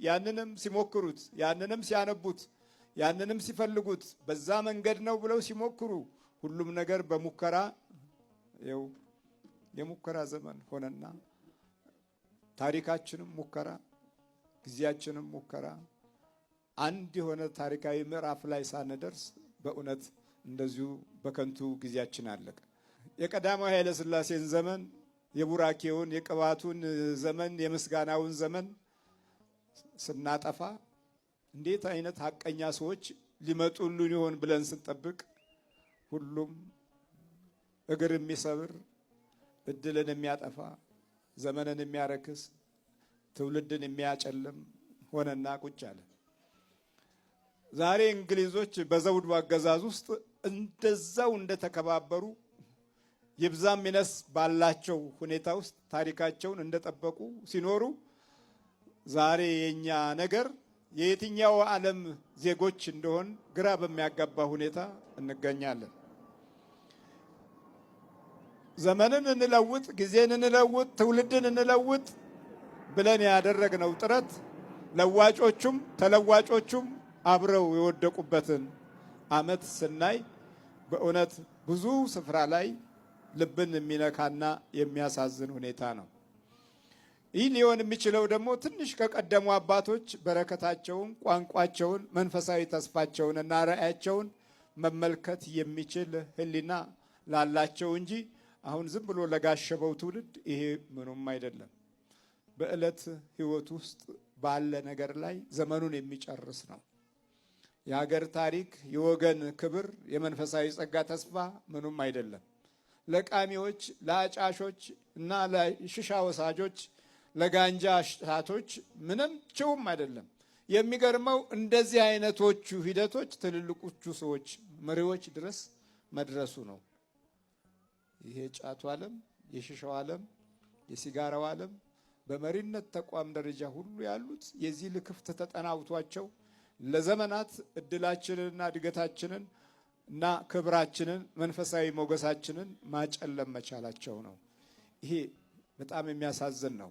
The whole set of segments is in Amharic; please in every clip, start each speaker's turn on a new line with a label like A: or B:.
A: ያንንም ሲሞክሩት ያንንም ሲያነቡት ያንንም ሲፈልጉት በዛ መንገድ ነው ብለው ሲሞክሩ ሁሉም ነገር በሙከራ የሙከራ ዘመን ሆነና ታሪካችንም ሙከራ ጊዜያችንም ሙከራ አንድ የሆነ ታሪካዊ ምዕራፍ ላይ ሳንደርስ በእውነት እንደዚሁ በከንቱ ጊዜያችን አለቀ። የቀዳማዊ ኃይለ ሥላሴን ዘመን የቡራኬውን የቅባቱን ዘመን የምስጋናውን ዘመን ስናጠፋ እንዴት አይነት ሐቀኛ ሰዎች ሊመጡልን ይሆን ብለን ስንጠብቅ ሁሉም እግር የሚሰብር እድልን የሚያጠፋ ዘመንን የሚያረክስ ትውልድን የሚያጨልም ሆነና ቁጭ አለ። ዛሬ እንግሊዞች በዘውዱ አገዛዝ ውስጥ እንደዛው እንደተከባበሩ ይብዛም ይነስ ባላቸው ሁኔታ ውስጥ ታሪካቸውን እንደጠበቁ ሲኖሩ ዛሬ የኛ ነገር የየትኛው ዓለም ዜጎች እንደሆን ግራ በሚያጋባ ሁኔታ እንገኛለን። ዘመንን እንለውጥ፣ ጊዜን እንለውጥ፣ ትውልድን እንለውጥ ብለን ያደረግነው ጥረት ለዋጮቹም ተለዋጮቹም አብረው የወደቁበትን ዓመት ስናይ በእውነት ብዙ ስፍራ ላይ ልብን የሚነካና የሚያሳዝን ሁኔታ ነው። ይህ ሊሆን የሚችለው ደግሞ ትንሽ ከቀደሙ አባቶች በረከታቸውን፣ ቋንቋቸውን፣ መንፈሳዊ ተስፋቸውንና ራእያቸውን መመልከት የሚችል ሕሊና ላላቸው እንጂ አሁን ዝም ብሎ ለጋሸበው ትውልድ ይሄ ምንም አይደለም። በዕለት ሕይወት ውስጥ ባለ ነገር ላይ ዘመኑን የሚጨርስ ነው። የሀገር ታሪክ፣ የወገን ክብር፣ የመንፈሳዊ ጸጋ ተስፋ ምንም አይደለም። ለቃሚዎች፣ ለአጫሾች እና ለሽሻ ወሳጆች፣ ለጋንጃ ሻቶች ምንም ችውም አይደለም። የሚገርመው እንደዚህ አይነቶቹ ሂደቶች ትልልቆቹ ሰዎች መሪዎች ድረስ መድረሱ ነው። ይሄ ጫቱ ዓለም፣ የሽሻው ዓለም፣ የሲጋራው ዓለም በመሪነት ተቋም ደረጃ ሁሉ ያሉት የዚህ ልክፍት ተጠናውቷቸው ለዘመናት እድላችንንና እድገታችንን እና ክብራችንን መንፈሳዊ ሞገሳችንን ማጨለም መቻላቸው ነው። ይሄ በጣም የሚያሳዝን ነው።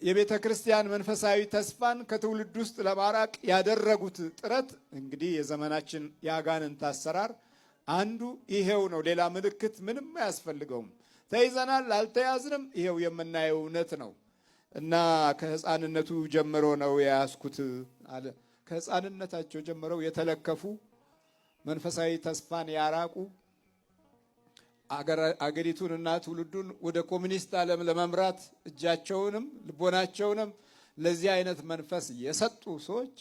A: የቤተ ክርስቲያን መንፈሳዊ ተስፋን ከትውልድ ውስጥ ለማራቅ ያደረጉት ጥረት እንግዲህ የዘመናችን የአጋንንት አሰራር አንዱ ይሄው ነው። ሌላ ምልክት ምንም አያስፈልገውም። ተይዘናል አልተያዝንም፣ ይሄው የምናየው እውነት ነው። እና ከሕፃንነቱ ጀምሮ ነው የያዝኩት አለ። ከሕፃንነታቸው ጀምረው የተለከፉ መንፈሳዊ ተስፋን ያራቁ አገሪቱንና ትውልዱን ወደ ኮሚኒስት ዓለም ለመምራት እጃቸውንም ልቦናቸውንም ለዚህ አይነት መንፈስ የሰጡ ሰዎች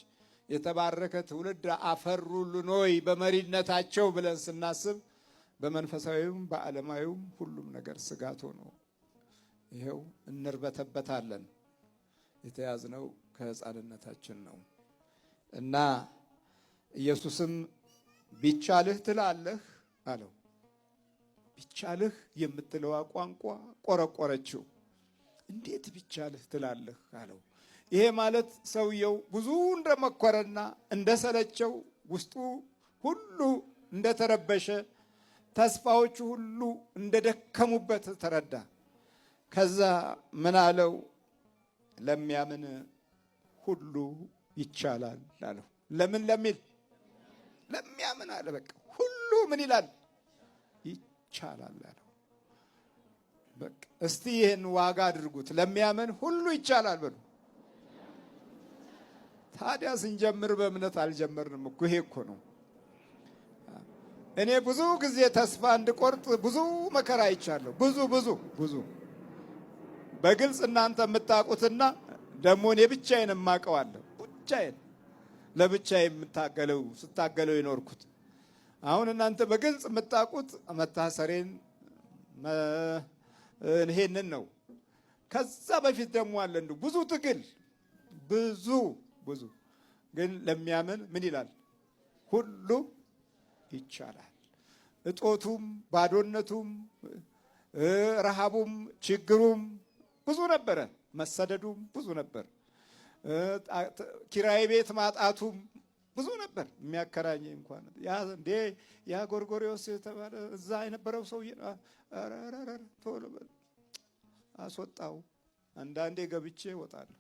A: የተባረከ ትውልድ አፈሩልን ወይ በመሪነታቸው ብለን ስናስብ በመንፈሳዊውም በዓለማዊውም ሁሉም ነገር ስጋት ሆኖ ይሄው እንርበተበታለን። የተያዝነው ከሕፃንነታችን ነው እና ኢየሱስም ቢቻልህ ትላለህ አለው። ቢቻልህ የምትለዋ ቋንቋ ቆረቆረችው። እንዴት ቢቻልህ ትላለህ አለው። ይሄ ማለት ሰውየው ብዙ እንደመኮረና እንደሰለቸው ውስጡ ሁሉ እንደተረበሸ ተስፋዎቹ ሁሉ እንደደከሙበት ተረዳ። ከዛ ምን አለው? ለሚያምን ሁሉ ይቻላል አለው። ለምን ለሚል ለሚያምን አለ። በቃ ሁሉ ምን ይላል? ይቻላል አለው። በቃ እስቲ ይህን ዋጋ አድርጉት። ለሚያምን ሁሉ ይቻላል በሉ። ታዲያ ስንጀምር በእምነት አልጀመርንም እኮ። ይሄ እኮ ነው። እኔ ብዙ ጊዜ ተስፋ እንድቆርጥ ብዙ መከራ አይቻለሁ። ብዙ በግልጽ እናንተ የምታውቁትና ደግሞ እኔ ብቻዬን የማውቀዋለሁ። ብቻዬን ለብቻዬ ስታገለው የኖርኩት። አሁን እናንተ በግልጽ የምታውቁት መታሰሬን ይሄንን ነው። ከዛ በፊት ደግሞ አለ እንደው ብዙ ትግል ብዙ ግን ለሚያምን ምን ይላል? ሁሉ ይቻላል። እጦቱም ባዶነቱም ረሃቡም ችግሩም ብዙ ነበረ። መሰደዱም ብዙ ነበር። ኪራይ ቤት ማጣቱም ብዙ ነበር። የሚያከራኝ እንኳን ያ ጎርጎሪዎስ የተባለ እዛ የነበረው ሰውዬ ቶሎ አስወጣው። አንዳንዴ ገብቼ እወጣለሁ።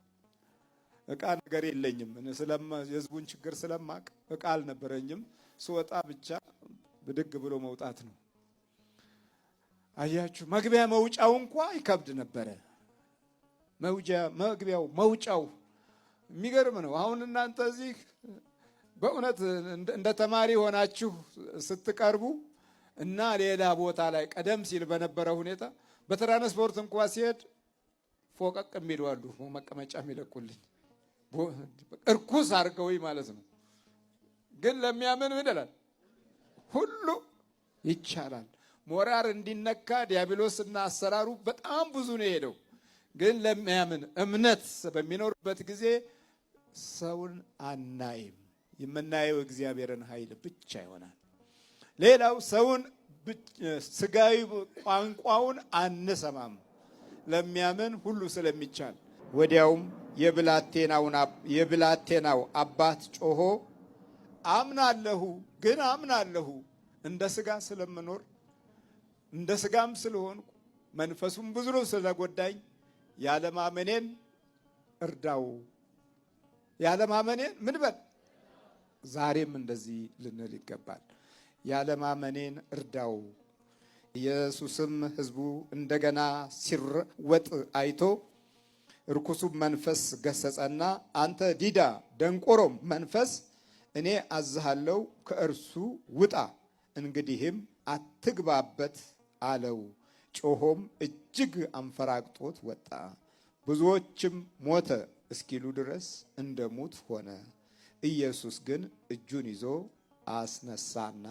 A: እቃ ነገር የለኝም። የህዝቡን ችግር ስለማቅ እቃ አልነበረኝም። ስወጣ ብቻ ብድግ ብሎ መውጣት ነው። አያችሁ፣ መግቢያ መውጫው እንኳ ይከብድ ነበረ። መግቢያው መውጫው የሚገርም ነው። አሁን እናንተ እዚህ በእውነት እንደ ተማሪ ሆናችሁ ስትቀርቡ እና ሌላ ቦታ ላይ ቀደም ሲል በነበረ ሁኔታ በትራንስፖርት እንኳ ሲሄድ ፎቀቅ የሚሉ አሉ፣ መቀመጫ የሚለቁልኝ እርኩስ አድርገውኝ ማለት ነው። ግን ለሚያምን ምን ይላል? ሁሉ ይቻላል። ሞራር እንዲነካ ዲያብሎስና አሰራሩ በጣም ብዙ ነው የሄደው። ግን ለሚያምን እምነት በሚኖርበት ጊዜ ሰውን አናይም። የምናየው እግዚአብሔርን ኃይል ብቻ ይሆናል። ሌላው ሰውን ስጋዊ ቋንቋውን አንሰማም። ለሚያምን ሁሉ ስለሚቻል ወዲያውም የብላቴናው አባት ጮሆ አምናለሁ፣ ግን አምናለሁ እንደ ስጋ ስለምኖር እንደ ስጋም ስለሆንኩ መንፈሱም ብዙ ነው ስለጎዳኝ ያለማመኔን እርዳው። ያለማመኔን ምን በል? ዛሬም እንደዚህ ልንል ይገባል። ያለማመኔን እርዳው። ኢየሱስም ሕዝቡ እንደገና ሲወጥ አይቶ ርኩሱም መንፈስ ገሰጸና አንተ ዲዳ ደንቆሮም መንፈስ እኔ አዝሃለሁ፣ ከእርሱ ውጣ፣ እንግዲህም አትግባበት አለው። ጮሆም እጅግ አንፈራግጦት ወጣ። ብዙዎችም ሞተ እስኪሉ ድረስ እንደ ሙት ሆነ። ኢየሱስ ግን እጁን ይዞ አስነሳና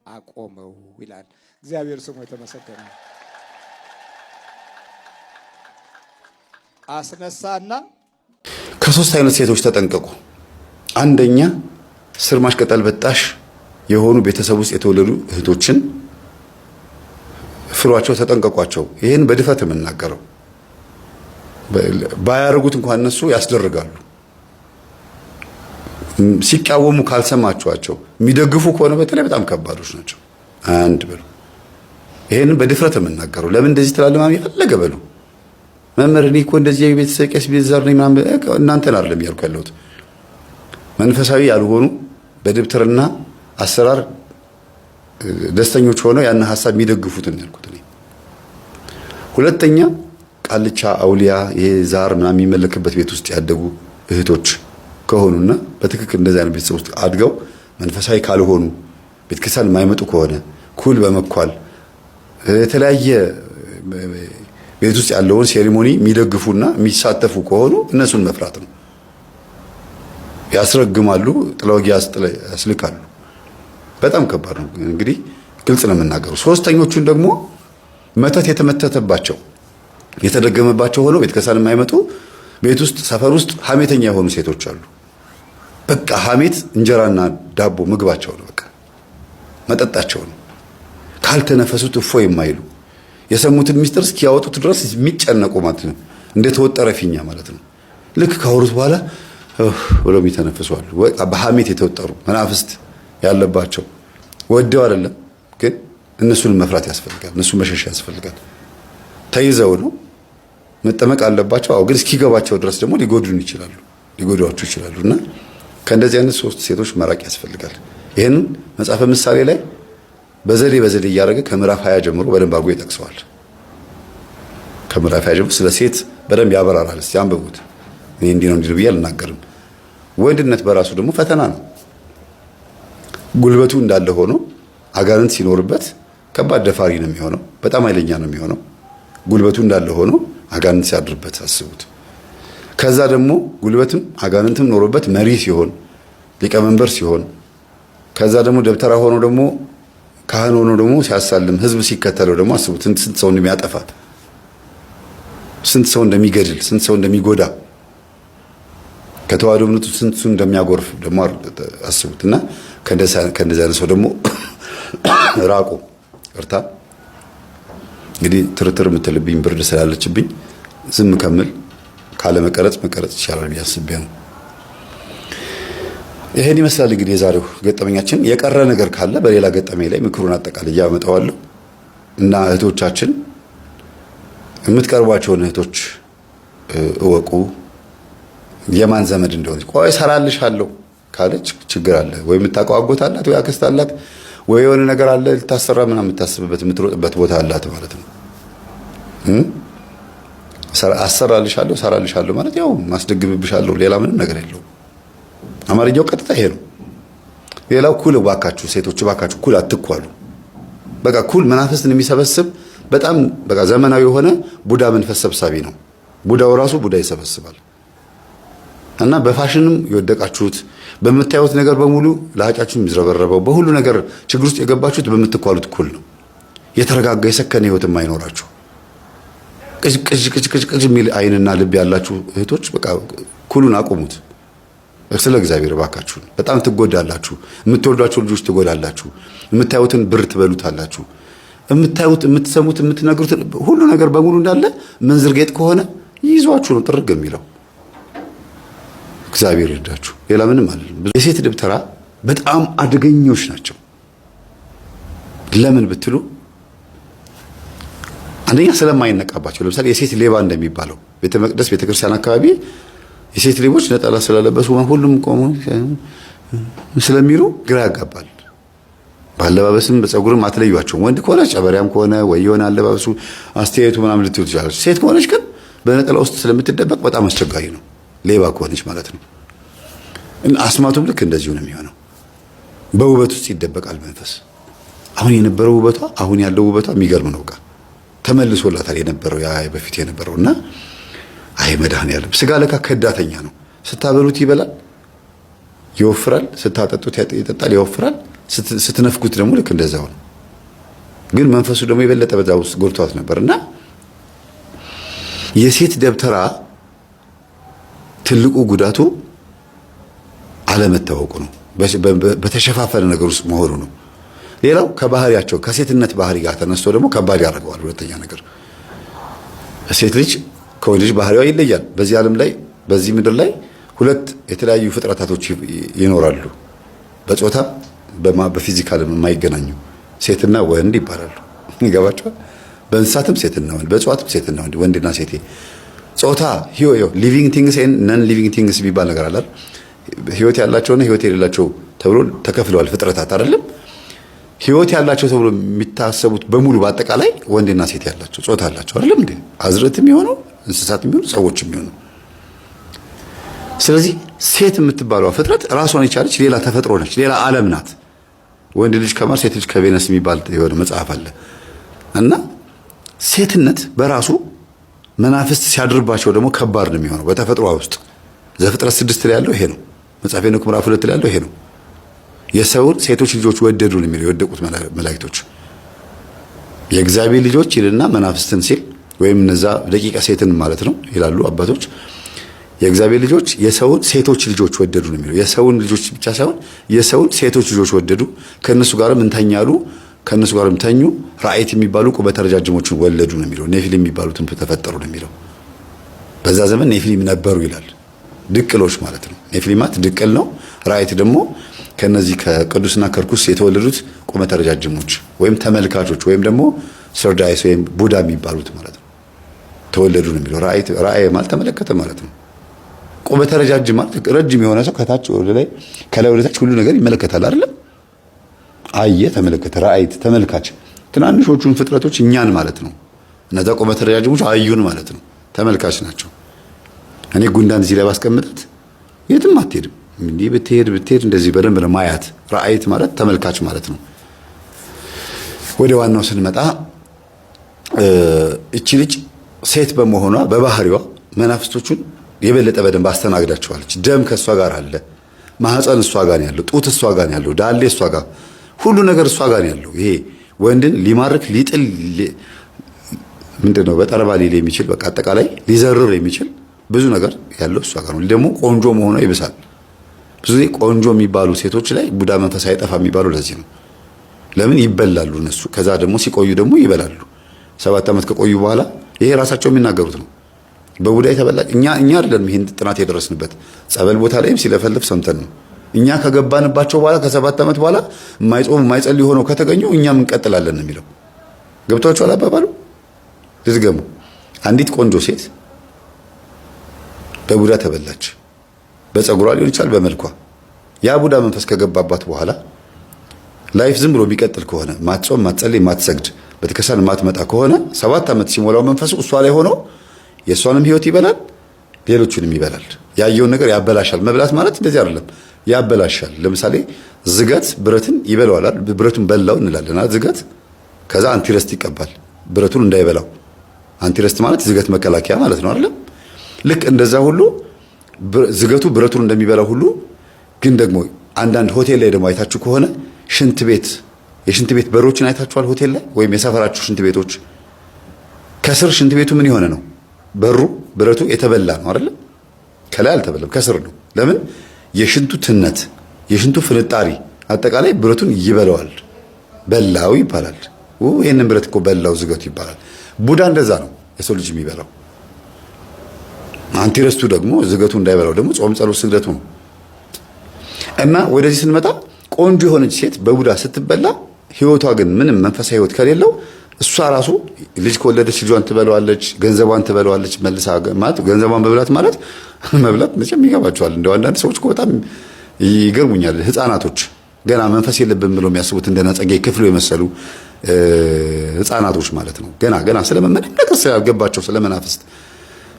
A: አቆመው ይላል። እግዚአብሔር ስሙ የተመሰገነ። አስነሳና
B: ከሶስት አይነት ሴቶች ተጠንቀቁ። አንደኛ ስር ማሽቀጠል በጣሽ የሆኑ ቤተሰብ ውስጥ የተወለዱ እህቶችን ፍሯቸው፣ ተጠንቀቋቸው። ይህን በድፈት የምናገረው ባያረጉት እንኳን እነሱ ያስደርጋሉ። ሲቃወሙ ካልሰማችኋቸው የሚደግፉ ከሆነ በተለይ በጣም ከባዶች ናቸው። አንድ በሉ። ይሄን በድፍረት የምናገረው ለምን እንደዚህ ትላለህ ማሚ ፈለገ በሉ። መምህር እኔ እኮ እንደዚህ የቤተሰብ ቄስ ቢዘር ነኝ ምናምን እናንተን አይደለም ያልኩ ያለሁት። መንፈሳዊ ያልሆኑ በድብትርና አሰራር ደስተኞች ሆነው ያን ሐሳብ የሚደግፉትን ያልኩት እኔ። ሁለተኛ ቃልቻ አውሊያ ይሄ ዛር ምናምን የሚመለክበት ቤት ውስጥ ያደጉ እህቶች ከሆኑና በትክክል እንደዚህ አይነት ቤተሰብ ውስጥ አድገው መንፈሳዊ ካልሆኑ ቤተክርስቲያን የማይመጡ ከሆነ ኩል በመኳል የተለያየ ቤት ውስጥ ያለውን ሴሪሞኒ የሚደግፉና የሚሳተፉ ከሆኑ እነሱን መፍራት ነው። ያስረግማሉ፣ ጥለውጊ ያስልካሉ። በጣም ከባድ ነው። እንግዲህ ግልጽ ነው የምናገረው። ሶስተኞቹን ደግሞ መተት የተመተተባቸው የተደገመባቸው ሆነው ቤተክርስቲያን የማይመጡ ቤት ውስጥ ሰፈር ውስጥ ሐሜተኛ የሆኑ ሴቶች አሉ። በቃ ሐሜት እንጀራና ዳቦ ምግባቸው ነው። በቃ መጠጣቸው ነው። ካልተነፈሱት እፎ የማይሉ የሰሙትን ሚስጥር እስኪያወጡት ድረስ የሚጨነቁ ማለት ነው። እንደተወጠረ ፊኛ ማለት ነው። ልክ ካወሩት በኋላ ብለው የሚተነፍሱ አሉ። በሐሜት የተወጠሩ መናፍስት ያለባቸው ወደው አይደለም፣ ግን እነሱን መፍራት ያስፈልጋል። እነሱን መሸሽ ያስፈልጋል። ተይዘው ነው መጠመቅ አለባቸው። አዎ፣ ግን እስኪገባቸው ድረስ ደግሞ ሊጎዱን ይችላሉ፣ ሊጎዷቸው ይችላሉ። እና ከእንደዚህ አይነት ሶስት ሴቶች መራቅ ያስፈልጋል። ይህንን መጽሐፈ ምሳሌ ላይ በዘዴ እያደረገ ከምዕራፍ 20 ጀምሮ በደንብ አድርጎ ይጠቅሰዋል። ከምዕራፍ 20 ጀምሮ ስለ ሴት በደንብ ያበራራል። እስቲ አንብቡት። እኔ እንዲህ ነው ብዬ አልናገርም። ወንድነት በራሱ ደግሞ ፈተና ነው። ጉልበቱ እንዳለ ሆኖ አጋንንት ሲኖርበት ከባድ ደፋሪ ነው የሚሆነው። በጣም ኃይለኛ ነው የሚሆነው። ጉልበቱ እንዳለ ሆኖ አጋንንት ሲያድርበት አስቡት። ከዛ ደግሞ ጉልበትም አጋንንትም ኖሮበት መሪ ሲሆን፣ ሊቀመንበር ሲሆን፣ ከዛ ደግሞ ደብተራ ሆኖ ደግሞ ካህን ሆኖ ደግሞ ሲያሳልም ህዝብ ሲከተለው ደግሞ አስቡት። ስንት ሰው እንደሚያጠፋ፣ ስንት ሰው እንደሚገድል፣ ስንት ሰው እንደሚጎዳ፣ ከተዋህዶ እምነቱ ስንት እንደሚያጎርፍ ደግሞ አስቡት። እና ከእንደዚህ አይነት ሰው ደግሞ ራቁ። እርታ እንግዲህ ትርትር የምትልብኝ ብርድ ስላለችብኝ ዝም ከምል ካለ መቀረጽ ይቻላል ብዬ አስቤ ነው። ይሄን ይመስላል እንግዲህ የዛሬው ገጠመኛችን። የቀረ ነገር ካለ በሌላ ገጠመኝ ላይ ምክሩን አጠቃላይ ያመጣዋለሁ። እና እህቶቻችን የምትቀርቧቸውን እህቶች እወቁ። የማን ዘመድ እንደሆነች ቆይ ሰራልሻለሁ ካለች ችግር አለ ወይ? የምታውቀው አጎት አላት ወይ አክስት አላት ወይ የሆነ ነገር አለ ልታሰራ ምናምን የምታስብበት የምትሮጥበት ቦታ አላት ማለት ነው። አሰራልሻለሁ ሰራልሻለሁ ማለት ያው ማስደግምብሻለሁ፣ ሌላ ምንም ነገር የለውም። አማርኛው ቀጥታ ይሄ ነው። ሌላው ኩል ባካችሁ፣ ሴቶች ባካችሁ ኩል አትኳሉ። በቃ ኩል መናፍስትን የሚሰበስብ በጣም በቃ ዘመናዊ የሆነ ቡዳ መንፈስ ሰብሳቢ ነው። ቡዳው ራሱ ቡዳ ይሰበስባል። እና በፋሽንም የወደቃችሁት በምታዩት ነገር በሙሉ ለሀጫችሁ የሚዝረበረበው በሁሉ ነገር ችግር ውስጥ የገባችሁት በምትኳሉት ኩል ነው። የተረጋጋ የሰከነ ህይወት የማይኖራችሁ ቅዥ የሚል አይንና ልብ ያላችሁ እህቶች በቃ ኩሉን አቁሙት። ስለ እግዚአብሔር ባካችሁ በጣም ትጎዳላችሁ። የምትወዷቸው ልጆች ትጎዳላችሁ። የምታዩትን ብር ትበሉታላችሁ። የምታዩት የምትሰሙት የምትነግሩት ሁሉ ነገር በሙሉ እንዳለ መንዝር ጌጥ ከሆነ ይዟችሁ ነው ጥርግ የሚለው። እግዚአብሔር ይርዳችሁ። ሌላ ምንም አይደለም። የሴት ደብተራ በጣም አደገኞች ናቸው። ለምን ብትሉ አንደኛ ስለማይነቃባቸው። ለምሳሌ የሴት ሌባ እንደሚባለው ቤተ መቅደስ ቤተክርስቲያን አካባቢ የሴት ሌቦች ነጠላ ስለለበሱ ሁሉም ቆሞ ስለሚሉ ግራ ያጋባል። ባለባበስም በፀጉርም አትለዩዋቸውም። ወንድ ከሆነ ጨበሪያም ከሆነ ወይ የሆነ አለባበሱ አስተያየቱ ምናምን ልትሉ ትችላለች። ሴት ከሆነች ግን በነጠላ ውስጥ ስለምትደበቅ በጣም አስቸጋሪ ነው። ሌባ ከሆነች ማለት ነው። አስማቱም ልክ እንደዚሁ ነው የሚሆነው። በውበት ውስጥ ይደበቃል መንፈስ። አሁን የነበረው ውበቷ አሁን ያለው ውበቷ የሚገርም ነው። በቃ ተመልሶላታል የነበረው ያ በፊት የነበረውና አይ መድኃኒዓለም ስጋ ለካ ከዳተኛ ነው። ስታበሉት ይበላል ይወፍራል፣ ስታጠጡት ይጠጣል ይወፍራል፣ ስትነፍኩት ደግሞ ልክ እንደዛው ነው። ግን መንፈሱ ደግሞ የበለጠ በዛ ውስጥ ጎልቷት ነበርና የሴት ደብተራ ትልቁ ጉዳቱ አለመታወቁ ነው። በተሸፋፈነ ነገር ውስጥ መሆኑ ነው። ሌላው ከባህሪያቸው ከሴትነት ባህሪ ጋር ተነስቶ ደግሞ ከባድ ያደርገዋል። ሁለተኛ ነገር ሴት ልጅ ከወንድ ልጅ ባህሪዋ ይለያል። በዚህ ዓለም ላይ በዚህ ምድር ላይ ሁለት የተለያዩ ፍጥረታቶች ይኖራሉ። በጾታ በፊዚካል የማይገናኙ ሴትና ወንድ ይባላሉ። ይገባቸዋል። በእንስሳትም ሴትና ወንድ፣ በእጽዋትም ሴትና ወንድ፣ ወንድና ሴቴ ጾታ ሊቪንግ ቲንግስ ኤንድ ነን ሊቪንግ ቲንግስ የሚባል ነገር አለ። ህይወት ያላቸውና ህይወት የሌላቸው ተብሎ ተከፍለዋል ፍጥረታት አይደለም። ህይወት ያላቸው ተብሎ የሚታሰቡት በሙሉ በአጠቃላይ ወንድና ሴት ያላቸው ጾታ አላቸው አይደለም እንዴ? አዝርዕትም ይሆኑ እንስሳትም ይሆኑ ሰዎችም ይሆኑ። ስለዚህ ሴት የምትባለው ፍጥረት ራሷን የቻለች ሌላ ተፈጥሮ ነች፣ ሌላ ዓለም ናት። ወንድ ልጅ ከማርስ ሴት ልጅ ከቬነስ የሚባል የሆነ መጽሐፍ አለ እና ሴትነት በራሱ መናፍስት ሲያድርባቸው ደግሞ ከባድ ነው የሚሆነው በተፈጥሮ ውስጥ። ዘፍጥረት 6 ላይ ያለው ይሄ ነው። መጽሐፈ ሄኖክ ምዕራፍ 2 ላይ ያለው ይሄ ነው። የሰውን ሴቶች ልጆች ወደዱ ነው የሚለው የወደቁት መላእክቶች። የእግዚአብሔር ልጆች ይልና መናፍስትን ሲል ወይም እነዛ ደቂቀ ሴትን ማለት ነው ይላሉ አባቶች። የእግዚአብሔር ልጆች የሰውን ሴቶች ልጆች ወደዱ ነው የሚለው። የሰውን ልጆች ብቻ ሳይሆን የሰውን ሴቶች ልጆች ወደዱ፣ ከነሱ ጋርም እንተኛሉ፣ ከነሱ ጋርም ተኙ፣ ራእይት የሚባሉ ቁመተ ረጃጅሞችን ወለዱ ነው የሚለው። ኔፊሊም የሚባሉትን ተፈጠሩ ነው የሚለው። በዛ ዘመን ኔፊሊም ነበሩ ይላል። ድቅሎች ማለት ነው። ኔፊሊማት ድቅል ነው። ራእይት ደግሞ ከነዚህ ከቅዱስና ከርኩስ የተወለዱት ቁመተ ረጃጅሞች ወይም ተመልካቾች ወይም ደግሞ ሰርዳይስ ወይም ቡዳ የሚባሉት ማለት ነው ተወለዱ ነው የሚለው። ራእይ ማለት ተመለከተ ማለት ነው። ቁመተ ረጃጅም ማለት ረጅም የሆነ ሰው ከታች ወደ ላይ ከላይ ወደ ታች ሁሉ ነገር ይመለከታል አይደለም? አየ፣ ተመለከተ፣ ራእይት ተመልካች። ትናንሾቹን ፍጥረቶች እኛን ማለት ነው። እነዛ ቁመተ ረጃጅሞች አዩን ማለት ነው። ተመልካች ናቸው። እኔ ጉንዳን እዚህ ላይ ባስቀምጣት የትም አትሄድም። እንዲህ ብትሄድ እንደዚህ በደንብ ነው ማያት። ራእይት ማለት ተመልካች ማለት ነው። ወደ ዋናው ስንመጣ እቺ ልጅ ሴት በመሆኗ በባህሪዋ መናፍስቶቹን የበለጠ በደንብ አስተናግዳቸዋለች። ደም ከእሷ ጋር አለ። ማህፀን እሷ ጋር ያለው፣ ጡት እሷ ጋር ያለው፣ ዳሌ እሷ ጋር፣ ሁሉ ነገር እሷ ጋር ያለው። ይሄ ወንድን ሊማርክ ሊጥል ምንድነው በጠረባ ሊል የሚችል በቃ አጠቃላይ ሊዘርር የሚችል ብዙ ነገር ያለው እሷ ጋር ነው። ደግሞ ቆንጆ መሆኗ ይብሳል። ብዙ ጊዜ ቆንጆ የሚባሉ ሴቶች ላይ ቡዳ መንፈስ አይጠፋ የሚባሉ ለዚህ ነው። ለምን ይበላሉ እነሱ። ከዛ ደግሞ ሲቆዩ ደግሞ ይበላሉ። 7 ዓመት ከቆዩ በኋላ ይሄ ራሳቸው የሚናገሩት ነው። በቡዳ የተበላ እኛ አይደለም ይሄን ጥናት የደረስንበት። ጸበል ቦታ ላይም ሲለፈልፍ ሰምተን ነው። እኛ ከገባንባቸው በኋላ ከ7 ዓመት በኋላ የማይጾም የማይጸልይ ሆነው ከተገኙ እኛም እንቀጥላለን የሚለው ገብቷቸዋል አባባሉ። ልትገሙ አንዲት ቆንጆ ሴት በቡዳ ተበላች። በፀጉሯ ሊሆን ይችላል፣ በመልኳ ያ ቡዳ መንፈስ ከገባባት በኋላ ላይፍ ዝም ብሎ ቢቀጥል ከሆነ ማትጾም፣ ማትጸልይ፣ ማትሰግድ ቤተክርስቲያን ማትመጣ ከሆነ 7 ዓመት ሲሞላው መንፈሱ እሷ ላይ ሆኖ የእሷንም ህይወት ይበላል፣ ሌሎቹንም ይበላል። ያየውን ነገር ያበላሻል። መብላት ማለት እንደዚህ አይደለም፣ ያበላሻል። ለምሳሌ ዝገት ብረትን ይበላዋል። ብረቱን በላው እንላለን። ዝገት ከዛ አንቲረስት ይቀባል ብረቱን እንዳይበላው። አንቲረስት ማለት ዝገት መከላከያ ማለት ነው አይደለም? ልክ እንደዛ ሁሉ ዝገቱ ብረቱን እንደሚበላው ሁሉ ግን ደግሞ አንዳንድ ሆቴል ላይ ደግሞ አይታችሁ ከሆነ ሽንት ቤት የሽንት ቤት በሮችን አይታችኋል? ሆቴል ላይ ወይም የሰፈራችሁ ሽንት ቤቶች ከስር ሽንት ቤቱ ምን የሆነ ነው? በሩ ብረቱ የተበላ ነው አይደል? ከላይ አልተበለም፣ ከስር ነው። ለምን? የሽንቱ ትነት የሽንቱ ፍንጣሪ አጠቃላይ ብረቱን ይበላዋል። በላው ይባላል። ይሄንን ብረት እኮ በላው ዝገቱ ይባላል። ቡዳ እንደዛ ነው የሰው ልጅ የሚበላው። አንቲረስቱ ደግሞ ዝገቱ እንዳይበላው ደግሞ ጾም፣ ጸሎት፣ ስግደቱ ነው። እና ወደዚህ ስንመጣ ቆንጆ የሆነች ሴት በቡዳ ስትበላ ህይወቷ ግን ምንም መንፈሳዊ ህይወት ከሌለው እሷ ራሱ ልጅ ከወለደች ልጇን ትበላዋለች፣ ገንዘቧን ትበላዋለች። መልሳ ማለት ገንዘቧን መብላት ማለት መብላት መቼም ይገባቸዋል። እንደው አንዳንድ ሰዎች እኮ በጣም ይገርሙኛል። ህፃናቶች ገና መንፈስ የለብን ብለው የሚያስቡት እንደና ጸጋዬ ክፍሉ የመሰሉ ህፃናቶች ማለት ነው። ገና ስለምንም ነገር ያልገባቸው ስለመናፍስት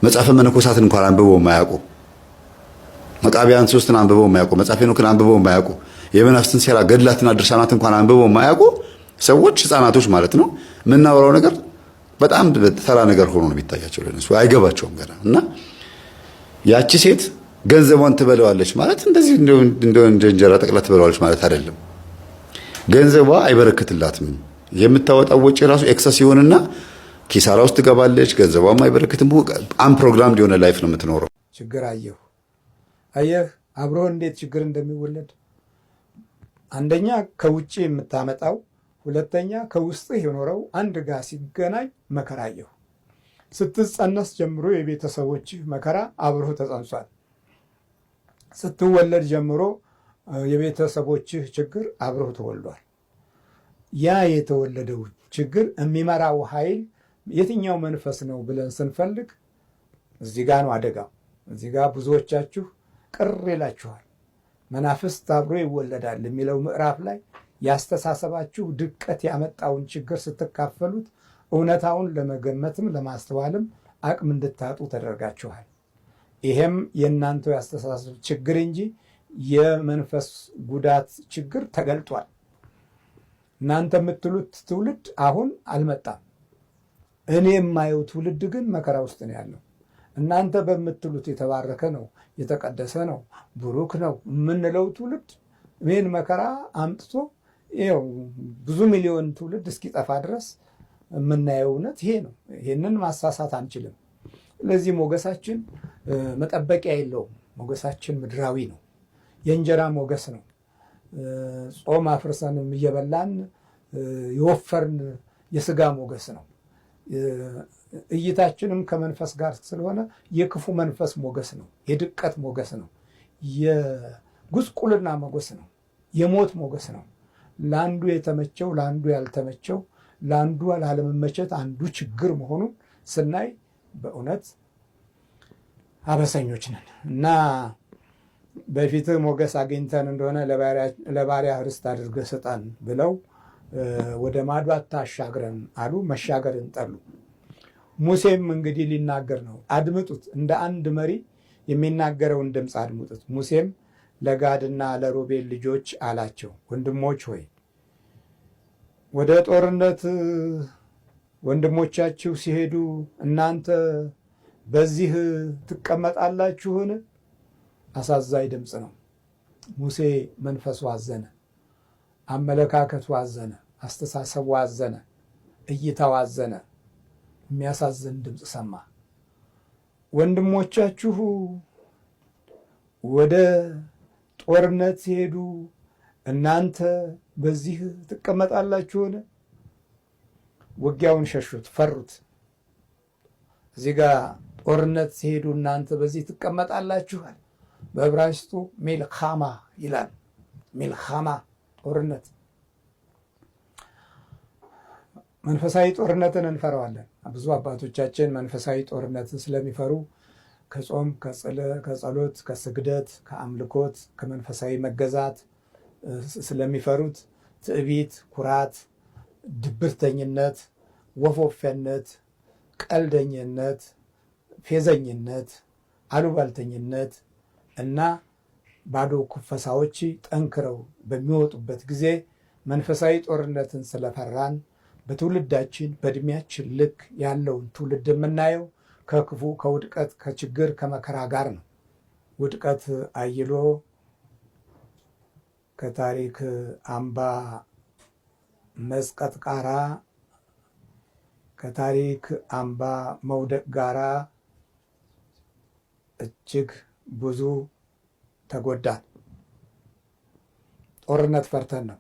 B: መጽሐፈ መነኮሳትን እንኳን አንብበው የማያውቁ መቃቢያን 3ን አንብበው የማያውቁ መጽሐፈ ሄኖክን አንብበው የማያውቁ የመናፍስትን ሴራ ገድላትና ድርሳናት እንኳን አንብበው የማያውቁ ሰዎች ህፃናቶች ማለት ነው። የምናወራው ነገር በጣም ተራ ነገር ሆኖ ነው የሚታያቸው ለነሱ፣ አይገባቸውም ገና። እና ያቺ ሴት ገንዘቧን ትበላዋለች ማለት እንደዚህ እንደ እንጀራ ጠቅላ ትበላዋለች ማለት አይደለም። ገንዘቧ አይበረክትላትም። የምታወጣው ወጪ ራሱ ኤክሰስ ይሆንና ኪሳራ ውስጥ ትገባለች። ገንዘቧም አይበረክትም። አንፕሮግራምድ የሆነ ላይፍ ነው የምትኖረው።
A: ችግር አየህ አብሮ እንዴት ችግር እንደሚወለድ አንደኛ ከውጭ የምታመጣው፣ ሁለተኛ ከውስጥህ የኖረው አንድ ጋር ሲገናኝ መከራ አየሁ። ስትጸነስ ጀምሮ የቤተሰቦችህ መከራ አብሮህ ተጸንሷል። ስትወለድ ጀምሮ የቤተሰቦችህ ችግር አብሮህ ተወልዷል። ያ የተወለደው ችግር የሚመራው ኃይል የትኛው መንፈስ ነው ብለን ስንፈልግ እዚህ ጋ ነው አደጋው። እዚህ ጋ ብዙዎቻችሁ ቅር ይላችኋል። መናፍስት አብሮ ይወለዳል የሚለው ምዕራፍ ላይ ያስተሳሰባችሁ ድቀት ያመጣውን ችግር ስትካፈሉት እውነታውን ለመገመትም ለማስተዋልም አቅም እንድታጡ ተደርጋችኋል። ይሄም የእናንተው ያስተሳሰብ ችግር እንጂ የመንፈስ ጉዳት ችግር ተገልጧል። እናንተ የምትሉት ትውልድ አሁን አልመጣም። እኔ የማየው ትውልድ ግን መከራ ውስጥ ነው ያለው። እናንተ በምትሉት የተባረከ ነው፣ የተቀደሰ ነው፣ ብሩክ ነው የምንለው ትውልድ ይህን መከራ አምጥቶ ይኸው ብዙ ሚሊዮን ትውልድ እስኪጠፋ ድረስ የምናየው እውነት ይሄ ነው። ይህንን ማሳሳት አንችልም። ስለዚህ ሞገሳችን መጠበቂያ የለውም። ሞገሳችን ምድራዊ ነው፣ የእንጀራ ሞገስ ነው። ጾም አፍርሰንም እየበላን የወፈርን የስጋ ሞገስ ነው። እይታችንም ከመንፈስ ጋር ስለሆነ የክፉ መንፈስ ሞገስ ነው፣ የድቀት ሞገስ ነው፣ የጉስቁልና ሞገስ ነው፣ የሞት ሞገስ ነው። ለአንዱ የተመቸው ለአንዱ ያልተመቸው፣ ለአንዱ ላለመመቸት አንዱ ችግር መሆኑን ስናይ በእውነት አበሰኞች ነን እና በፊት ሞገስ አግኝተን እንደሆነ ለባሪያ ርስት አድርገህ ስጠን ብለው ወደ ማዶ አታሻግረን አሉ። መሻገርን ጠሉ። ሙሴም እንግዲህ ሊናገር ነው። አድምጡት፣ እንደ አንድ መሪ የሚናገረውን ድምፅ አድምጡት። ሙሴም ለጋድና ለሮቤል ልጆች አላቸው፣ ወንድሞች ሆይ ወደ ጦርነት ወንድሞቻችሁ ሲሄዱ እናንተ በዚህ ትቀመጣላችሁን? አሳዛኝ ድምፅ ነው። ሙሴ መንፈሱ አዘነ፣ አመለካከቱ አዘነ፣ አስተሳሰቡ አዘነ፣ እይታው አዘነ። የሚያሳዝን ድምፅ ሰማ። ወንድሞቻችሁ ወደ ጦርነት ሲሄዱ እናንተ በዚህ ትቀመጣላችሁን? ውጊያውን ሸሹት፣ ፈሩት። እዚህ ጋር ጦርነት ሲሄዱ እናንተ በዚህ ትቀመጣላችኋል። በዕብራይስጡ ሚልካማ ይላል። ሚልካማ ጦርነት። መንፈሳዊ ጦርነትን እንፈራዋለን። ብዙ አባቶቻችን መንፈሳዊ ጦርነትን ስለሚፈሩ ከጾም፣ ከጸሎት፣ ከስግደት፣ ከአምልኮት፣ ከመንፈሳዊ መገዛት ስለሚፈሩት ትዕቢት፣ ኩራት፣ ድብርተኝነት፣ ወፎፈነት፣ ቀልደኝነት፣ ፌዘኝነት፣ አሉባልተኝነት እና ባዶ ኩፈሳዎች ጠንክረው በሚወጡበት ጊዜ መንፈሳዊ ጦርነትን ስለፈራን በትውልዳችን በእድሜያችን ልክ ያለውን ትውልድ የምናየው ከክፉ፣ ከውድቀት፣ ከችግር፣ ከመከራ ጋር ነው። ውድቀት አይሎ ከታሪክ አምባ መስቀጥ ጋራ ከታሪክ አምባ መውደቅ ጋራ እጅግ ብዙ ተጎዳን። ጦርነት ፈርተን ነው።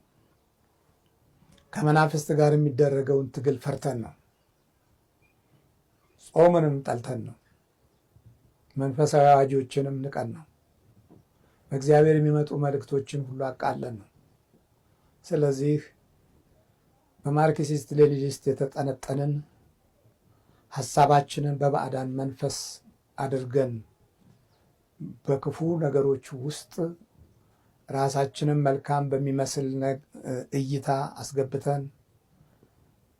A: ከመናፍስት ጋር የሚደረገውን ትግል ፈርተን ነው። ጾምንም ጠልተን ነው። መንፈሳዊ አዋጆችንም ንቀን ነው። በእግዚአብሔር የሚመጡ መልእክቶችን ሁሉ አቃለን ነው። ስለዚህ በማርክሲስት ሌኒኒስት የተጠነጠንን ሀሳባችንን በባዕዳን መንፈስ አድርገን በክፉ ነገሮች ውስጥ ራሳችንን መልካም በሚመስል እይታ አስገብተን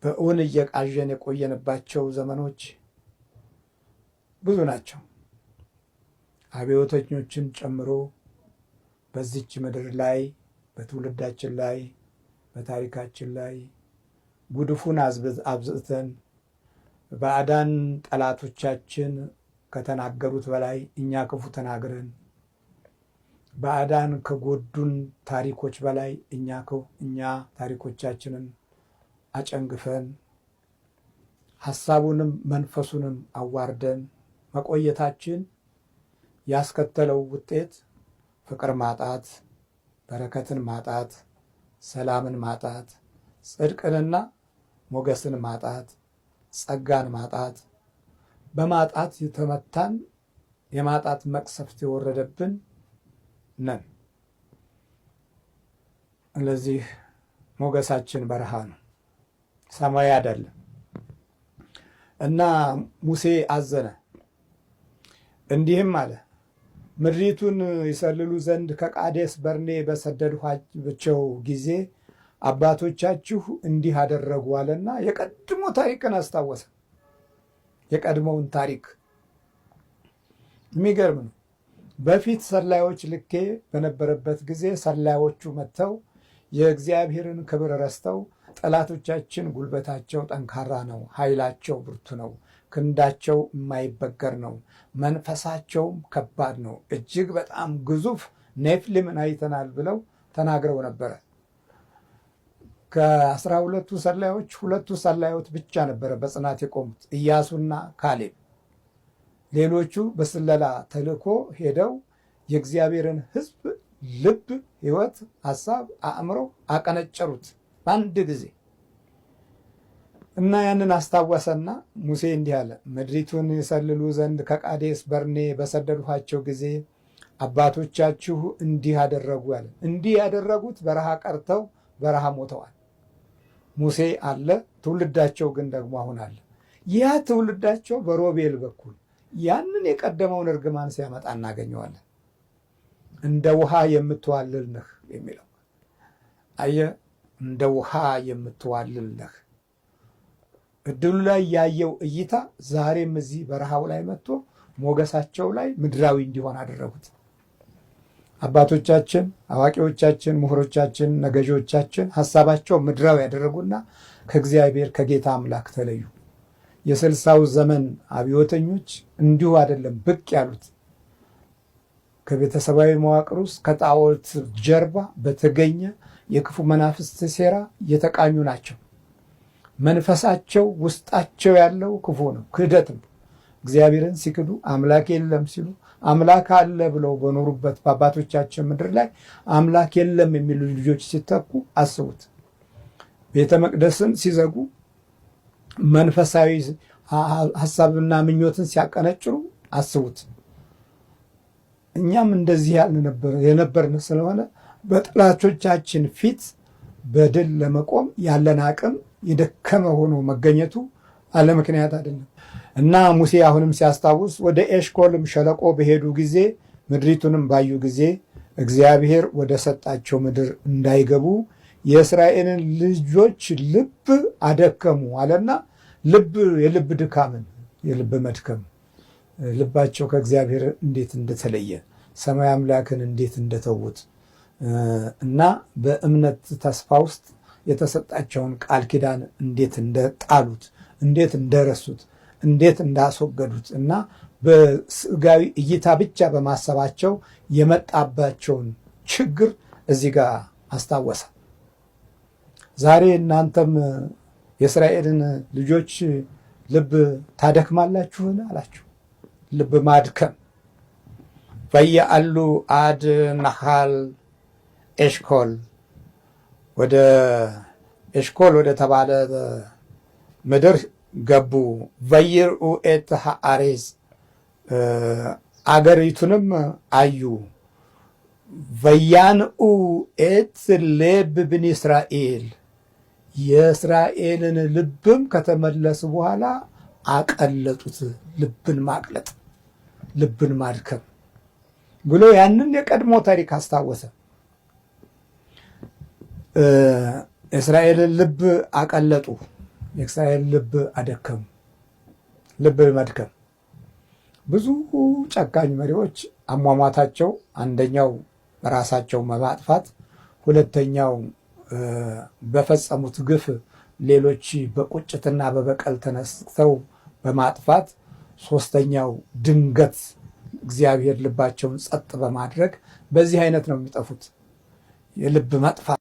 A: በእውን እየቃዠን የቆየንባቸው ዘመኖች ብዙ ናቸው። አብዮተኞችን ጨምሮ በዚች ምድር ላይ በትውልዳችን ላይ በታሪካችን ላይ ጉድፉን አብዝተን ባዕዳን ጠላቶቻችን ከተናገሩት በላይ እኛ ክፉ ተናግረን ባዕዳን ከጎዱን ታሪኮች በላይ እኛ ታሪኮቻችንን አጨንግፈን ሐሳቡንም መንፈሱንም አዋርደን መቆየታችን ያስከተለው ውጤት ፍቅር ማጣት፣ በረከትን ማጣት፣ ሰላምን ማጣት፣ ጽድቅንና ሞገስን ማጣት፣ ጸጋን ማጣት፣ በማጣት የተመታን የማጣት መቅሰፍት የወረደብን ነን። ስለዚህ ሞገሳችን በረሃ ነው፣ ሰማይ አይደለም። እና ሙሴ አዘነ፣ እንዲህም አለ፣ ምድሪቱን ይሰልሉ ዘንድ ከቃዴስ በርኔ በሰደድኋቸው ጊዜ አባቶቻችሁ እንዲህ አደረጉ አለና የቀድሞ ታሪክን አስታወሰ። የቀድሞውን ታሪክ የሚገርም ነው። በፊት ሰላዮች ልኬ በነበረበት ጊዜ ሰላዮቹ መጥተው የእግዚአብሔርን ክብር ረስተው ጠላቶቻችን ጉልበታቸው ጠንካራ ነው፣ ኃይላቸው ብርቱ ነው፣ ክንዳቸው የማይበገር ነው፣ መንፈሳቸውም ከባድ ነው፣ እጅግ በጣም ግዙፍ ኔፍሊምን አይተናል ብለው ተናግረው ነበረ። ከ12ቱ ሰላዮች 2ቱ ሰላዮች ብቻ ነበረ በጽናት የቆሙት፣ ኢያሱና ካሌብ። ሌሎቹ በስለላ ተልእኮ ሄደው የእግዚአብሔርን ሕዝብ ልብ፣ ሕይወት፣ ሐሳብ፣ አእምሮ አቀነጨሩት በአንድ ጊዜ እና ያንን አስታወሰና ሙሴ እንዲህ አለ፣ ምድሪቱን ይሰልሉ ዘንድ ከቃዴስ በርኔ በሰደድኋቸው ጊዜ አባቶቻችሁ እንዲህ አደረጉ አለ። እንዲህ ያደረጉት በረሃ ቀርተው በረሃ ሞተዋል። ሙሴ አለ፣ ትውልዳቸው ግን ደግሞ አሁን አለ። ያ ትውልዳቸው በሮቤል በኩል ያንን የቀደመውን እርግማን ሲያመጣ እናገኘዋለን። እንደ ውሃ የምትዋልል ነህ የሚለው አየህ፣ እንደ ውሃ የምትዋልል ነህ። እድሉ ላይ ያየው እይታ ዛሬም እዚህ በረሃው ላይ መጥቶ ሞገሳቸው ላይ ምድራዊ እንዲሆን አደረጉት። አባቶቻችን፣ አዋቂዎቻችን፣ ምሁሮቻችን፣ ነገዦቻችን ሀሳባቸው ምድራዊ ያደረጉና ከእግዚአብሔር ከጌታ አምላክ ተለዩ። የ60ው ዘመን አብዮተኞች እንዲሁ አይደለም ብቅ ያሉት። ከቤተሰባዊ መዋቅር ውስጥ ከጣዖት ጀርባ በተገኘ የክፉ መናፍስት ሴራ የተቃኙ ናቸው። መንፈሳቸው ውስጣቸው ያለው ክፉ ነው፣ ክህደት ነው። እግዚአብሔርን ሲክዱ አምላክ የለም ሲሉ አምላክ አለ ብለው በኖሩበት በአባቶቻችን ምድር ላይ አምላክ የለም የሚሉ ልጆች ሲተኩ አስቡት። ቤተ መቅደስን ሲዘጉ መንፈሳዊ ሀሳብና ምኞትን ሲያቀነጭሩ አስቡት። እኛም እንደዚህ የነበርን ስለሆነ በጠላቶቻችን ፊት በድል ለመቆም ያለን አቅም የደከመ ሆኖ መገኘቱ አለ ምክንያት አይደለም። እና ሙሴ አሁንም ሲያስታውስ ወደ ኤሽኮልም ሸለቆ በሄዱ ጊዜ ምድሪቱንም ባዩ ጊዜ እግዚአብሔር ወደ ሰጣቸው ምድር እንዳይገቡ የእስራኤልን ልጆች ልብ አደከሙ አለና የልብ ድካምን የልብ መድከም ልባቸው ከእግዚአብሔር እንዴት እንደተለየ ሰማይ አምላክን እንዴት እንደተዉት እና በእምነት ተስፋ ውስጥ የተሰጣቸውን ቃል ኪዳን እንዴት እንደጣሉት እንዴት እንደረሱት እንዴት እንዳስወገዱት እና በስጋዊ እይታ ብቻ በማሰባቸው የመጣባቸውን ችግር እዚህ ጋር አስታወሰ። ዛሬ እናንተም የእስራኤልን ልጆች ልብ ታደክማላችሁን አላችሁ። ልብ ማድከም ወየአሉ አድ ናሃል ኤሽኮል ወደ ኤሽኮል ወደ ተባለ ምድር ገቡ። ወይርኡ ኤት ሃአሬዝ አገሪቱንም አዩ። ወያንኡ ኤት ሌብ ብን እስራኤል የእስራኤልን ልብም ከተመለሱ በኋላ አቀለጡት። ልብን ማቅለጥ ልብን ማድከም ብሎ ያንን የቀድሞ ታሪክ አስታወሰ። የእስራኤልን ልብ አቀለጡ፣ የእስራኤል ልብ አደከሙ። ልብ መድከም ብዙ ጨካኝ መሪዎች አሟሟታቸው አንደኛው ራሳቸው በማጥፋት፣ ሁለተኛው በፈጸሙት ግፍ ሌሎች በቁጭትና በበቀል ተነስተው በማጥፋት፣ ሶስተኛው ድንገት እግዚአብሔር ልባቸውን ጸጥ በማድረግ በዚህ አይነት ነው የሚጠፉት። የልብ መጥፋት